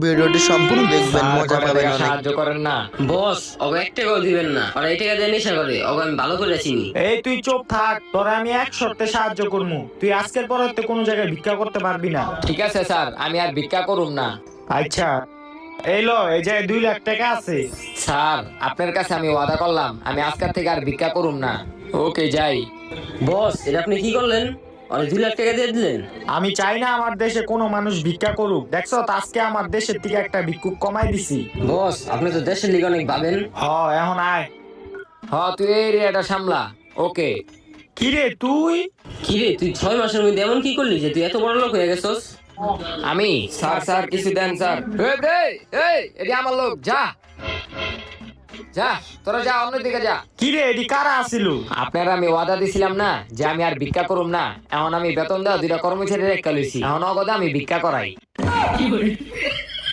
ভিডিওটি সম্পূর্ণ দেখবেন, মজা পাবেন অনেক। সাহায্য করেন না বস ওকে 1 টাকাও দিবেন না, আর এই টাকা দিয়ে নেশা করে, ওকে আমি ভালো করে চিনি। এই তুই চুপ থাক, তোরা আমি এক শর্তে সাহায্য করবো। তুই আজকের পর থেকে কোনো জায়গায় ভিক্ষা করতে পারবি না। ঠিক আছে স্যার, আমি আর ভিক্ষা করুম না। আচ্ছা, এই লো, এই যে 2 লাখ টাকা আছে। স্যার, আপনার কাছে আমি ওয়াদা করলাম আমি আজকের থেকে আর ভিক্ষা করুম না। ওকে, যাই। বস এটা আপনি কি করলেন? আর 2 লাখ টাকা দিয়ে দিলেন? আমি চাই না আমার দেশে কোনো মানুষ ভিক্ষা করুক। দেখছো তো, আজকে আমার দেশের থেকে একটা ভিক্ষুক কমাই দিছি। বস আপনি তো দেশের লিগে অনেক ভাবেন। এখন আয়। তুই এই এরিয়াটা সামলা। ওকে। কিরে তুই? কিরে তুই 6 মাসের মধ্যে এমন কি করলি যে তুই এত বড় লোক হয়ে গেছস? আমি স্যার কিছু দেন স্যার। এটি আমার লোক, যা যা, তোরা যা, অন্যদিকে যা। কিরে এডি কারা আসিল? আপনারা আমি ওয়াদা দিছিলাম না যে আমি আর ভিক্ষা করুম না। এখন আমি বেতন দেওয়া 2টা কর্মচারী রেখা লইছি, এখন অগদা আমি ভিক্ষা করাই।